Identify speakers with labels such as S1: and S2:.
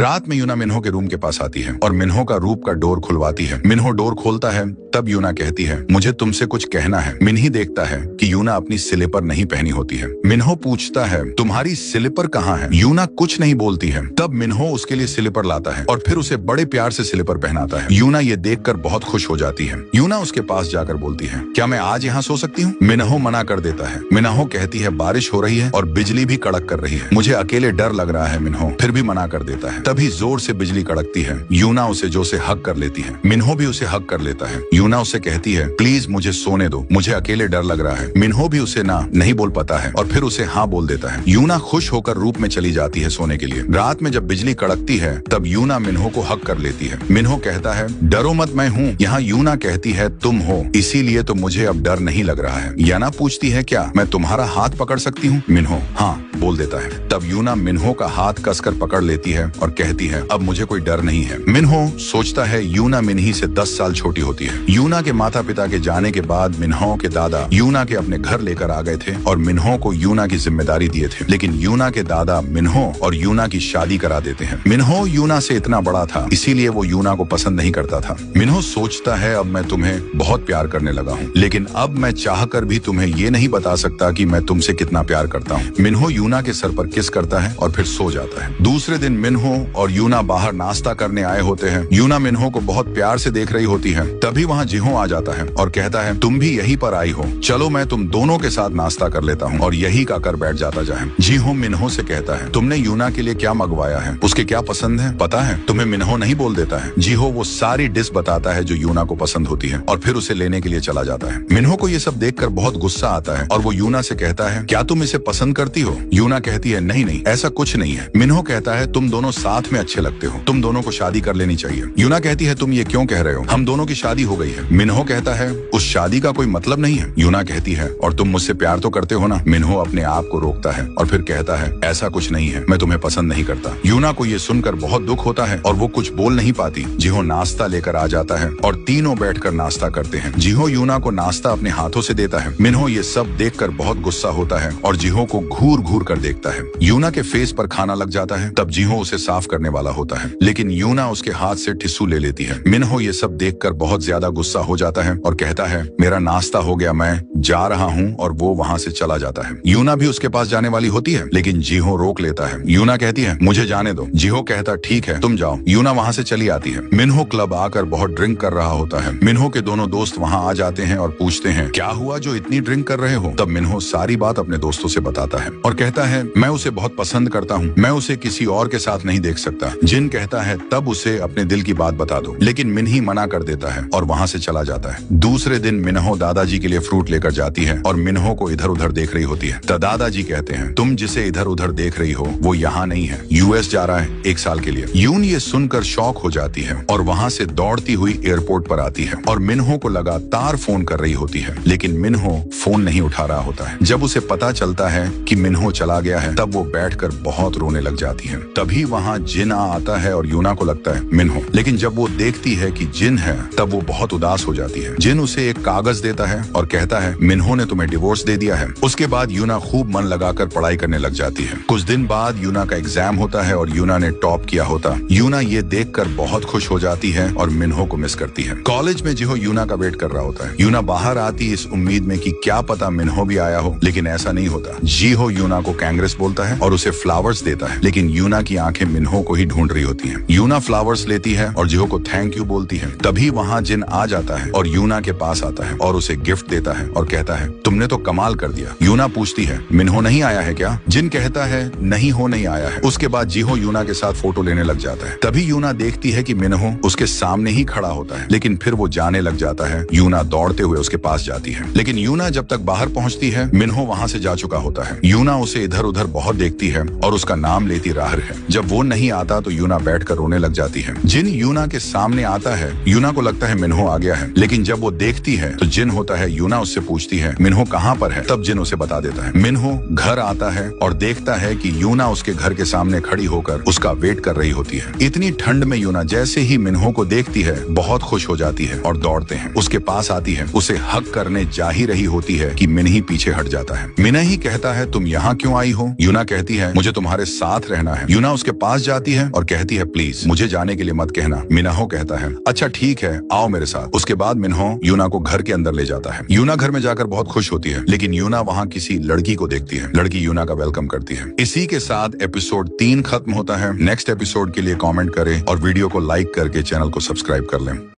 S1: रात में यूना मिन्हो के रूम के पास आती है और मिन्हो का रूप का डोर खुलवाती है। मिन्हो डोर खोलता है, तब यूना कहती है मुझे तुमसे कुछ कहना है। मिन्ही देखता है कि यूना अपनी स्लीपर नहीं पहनी होती है। मिन्हो पूछता है तुम्हारी स्लीपर कहाँ है? यूना कुछ नहीं बोलती है। तब मिन्हो उसके लिए स्लीपर लाता है और फिर उसे बड़े प्यार से स्लीपर पहनाता है। यूना ये देखकर बहुत खुश हो जाती है। यूना उसके पास जाकर बोलती है क्या मैं आज यहाँ सो सकती हूँ? मिन्हो मना कर देता है। मिन्हो कहती है बारिश हो रही है और बिजली भी कड़क कर रही है, मुझे अकेले डर लग रहा है। मिन्हो फिर भी मना कर देता है। तभी जोर से बिजली कड़कती है। यूना उसे जो से हक कर लेती है। मिन्हो भी उसे हक कर लेता है। यूना उसे कहती है प्लीज मुझे सोने दो, मुझे अकेले डर लग रहा है। मिन्हो भी उसे ना नहीं बोल पाता है और फिर उसे हाँ बोल देता है। यूना खुश होकर रूप में चली जाती है सोने के लिए। रात में जब बिजली कड़कती है तब यूना मिन्हो को हक कर लेती है। मिन्हो कहता है डरो मत, मैं हूँ यहाँ। यूना कहती है तुम हो, इसीलिए तो मुझे अब डर नहीं लग रहा है। यूना पूछती है क्या मैं तुम्हारा हाथ पकड़ सकती हूँ? मिन्हो हाँ बोल देता है। तब यूना मिन्हो का हाथ कसकर पकड़ लेती है और कहती है अब मुझे कोई डर नहीं है। मिन्हो सोचता है यूना मिन्ही से 10 साल छोटी होती है। यूना के माता पिता के जाने के बाद मिन्हो के दादा यूना के अपने घर लेकर आ गए थे और मिन्हो को यूना की जिम्मेदारी दिए थे। लेकिन यूना के दादा मिन्हो और यूना की शादी करा देते हैं। मिन्हो यूना से इतना बड़ा था, इसीलिए वो यूना को पसंद नहीं करता था। मिन्हो सोचता है अब मैं तुम्हें बहुत प्यार करने लगा हूँ, लेकिन अब मैं चाहकर भी तुम्हें ये नहीं बता सकता कि मैं तुमसे कितना प्यार करता हूँ। मिन्हो यूना के सर पर किस करता है और फिर सो जाता है। दूसरे दिन मिन्हो और यूना बाहर नाश्ता करने आए होते हैं। यूना मिन्हो को बहुत प्यार से देख रही होती है। तभी वहाँ जिहो आ जाता है और कहता है तुम भी यहीं पर आई हो, चलो मैं तुम दोनों के साथ नाश्ता कर लेता हूँ, और यही कहकर बैठ जाता है। जिहो मिन्हो से कहता है तुमने यूना के लिए क्या मंगवाया है, उसके क्या पसंद है पता है तुम्हें? मिन्हो नहीं बोल देता है। जिहो वो सारी डिश बताता है जो यूना को पसंद होती है और फिर उसे लेने के लिए चला जाता है। मिन्हो को ये सब देखकर बहुत गुस्सा आता है और वो यूना से कहता है क्या तुम इसे पसंद करती हो? यूना कहती है नहीं नहीं ऐसा कुछ नहीं है। मिन्हो कहता है तुम दोनों साथ में अच्छे लगते हो, तुम दोनों को शादी कर लेनी चाहिए। यूना कहती है तुम ये क्यों कह रहे हो, हम दोनों की शादी हो गई है। मिन्हो कहता है उस शादी का कोई मतलब नहीं है। यूना कहती है और तुम मुझसे प्यार तो करते हो ना? मिन्हो अपने आप को रोकता है और फिर कहता है ऐसा कुछ नहीं है, मैं तुम्हें पसंद नहीं करता। यूना को ये सुनकर बहुत दुख होता है और वो कुछ बोल नहीं पाती। जिहो नाश्ता लेकर आ जाता है और तीनों बैठकर नाश्ता करते हैं। जिहो यूना को नाश्ता अपने हाथों से देता है। मिन्हो ये सब देखकर बहुत गुस्सा होता है और जिहो को घूर घूर कर देखता है। यूना के फेस पर खाना लग जाता है। तब जिहो उसे साफ करने वाला होता है, लेकिन यूना उसके हाथ से टिश्यू ले लेती है। मिन्हो ये सब देखकर बहुत ज्यादा गुस्सा हो जाता है और कहता है मेरा नाश्ता हो गया, मैं जा रहा हूँ, और वो वहाँ से चला जाता है। यूना भी उसके पास जाने वाली होती है, लेकिन जिहो रोक लेता है। यूना कहती है मुझे जाने दो। जिहो कहता ठीक है तुम जाओ। यूना वहाँ से चली आती है। मिन्हो क्लब आकर बहुत ड्रिंक कर रहा होता है। मिन्हो के दोनों दोस्त वहाँ आ जाते हैं और पूछते हैं क्या हुआ जो इतनी ड्रिंक कर रहे हो? तब मिन्हो सारी बात अपने दोस्तों से बताता है और कहता है मैं उसे बहुत पसंद करता हूँ, मैं उसे किसी और के साथ नहीं देख सकता। जिन कहता है तब उसे अपने दिल की बात बता दो, लेकिन मिन्ही मना कर देता है और वहाँ से चला जाता है। दूसरे दिन मिन्हो दादाजी के लिए फ्रूट लेकर जाती है और मिन्हो को इधर उधर देख रही होती है। तब दादाजी कहते हैं तुम जिसे इधर उधर देख रही हो वो यहाँ नहीं है, यूएस जा रहा है 1 साल के लिए। यून ये सुनकर शॉक हो जाती है और वहाँ से दौड़ती हुई एयरपोर्ट पर आती है और मिन्हो को लगातार फोन कर रही होती है, लेकिन मिन्हो फोन नहीं उठा रहा होता है। जब उसे पता चलता है कि मिन्हो चला गया है तब वो बैठकर बहुत रोने लग जाती है। तभी वहाँ जिन आता है और यूना को लगता है मिन्हो, लेकिन जब वो देखती है कि जिन है तब वो बहुत उदास हो जाती है। जिन उसे एक कागज देता है और कहता है मिन्हो ने तुम्हें डिवोर्स दे दिया है। उसके बाद यूना खूब मन लगाकर पढ़ाई करने लग जाती है। कुछ दिन बाद यूना का एग्जाम होता है और यूना ने टॉप किया होता। यूना ये देखकर बहुत खुश हो जाती है और मिन्हो को मिस करती है। कॉलेज में जिहो यूना का वेट कर रहा होता है। यूना बाहर आती इस उम्मीद में कि क्या पता मिन्हो भी आया हो, लेकिन ऐसा नहीं होता। जिहो यूना को कांग्रेस बोलता है और उसे फ्लावर्स देता है, लेकिन यूना की आंखें मिन्हो को ही ढूंढ रही होती हैं। यूना फ्लावर्स लेती है और जिहो को थैंक यू बोलती है। तभी वहाँ जिन आ जाता है और यूना के पास आता है और उसे गिफ्ट देता है और कहता है तुमने तो कमाल कर दिया। यूना पूछती है मिन्हो नहीं आया है क्या? जिन कहता है नहीं आया है। उसके बाद जिहो यूना के साथ फोटो लेने लग जाता है। तभी यूना देखती है कि मिन्हो उसके सामने ही खड़ा होता है, लेकिन फिर वो जाने लग जाता है। यूना दौड़ते हुए उसके पास जाती है, लेकिन यूना जब तक बाहर पहुंचती है मिन्हो वहाँ से जा चुका होता है। यूना उसे इधर उधर बहुत देखती है और उसका नाम लेती रहा है। जब वो नहीं आता तो यूना बैठकर रोने लग जाती है। जिन यूना के सामने आता है। यूना को लगता है मिन्हो आ गया है, लेकिन जब वो देखती है तो जिन होता है। यूना उससे पूछती है मिन्हो कहाँ पर है? तब जिन उसे बता देता है। मिन्हो घर आता है और देखता है कि यूना उसके घर के सामने खड़ी होकर उसका वेट कर रही होती है। इतनी ठंड में यूना जैसे ही मिन्हो को देखती है बहुत खुश हो जाती है और दौड़ते हैं उसके पास आती है। उसे हक करने जा ही रही होती है कि मिन्ही पीछे हट जाता है। मिन्ही कहता है तुम यहाँ क्यों क्यों आई हो? यूना कहती है मुझे तुम्हारे साथ रहना है। यूना उसके पास जाती है और कहती है प्लीज मुझे जाने के लिए मत कहना। मिन्हो कहता है अच्छा ठीक है, आओ मेरे साथ। उसके बाद मिन्हो यूना को घर के अंदर ले जाता है। यूना घर में जाकर बहुत खुश होती है, लेकिन यूना वहाँ किसी लड़की को देखती है। लड़की यूना का वेलकम करती है। इसी के साथ एपिसोड 3 खत्म होता है। नेक्स्ट एपिसोड के लिए कमेंट करें और वीडियो को लाइक करके चैनल को सब्सक्राइब कर लें।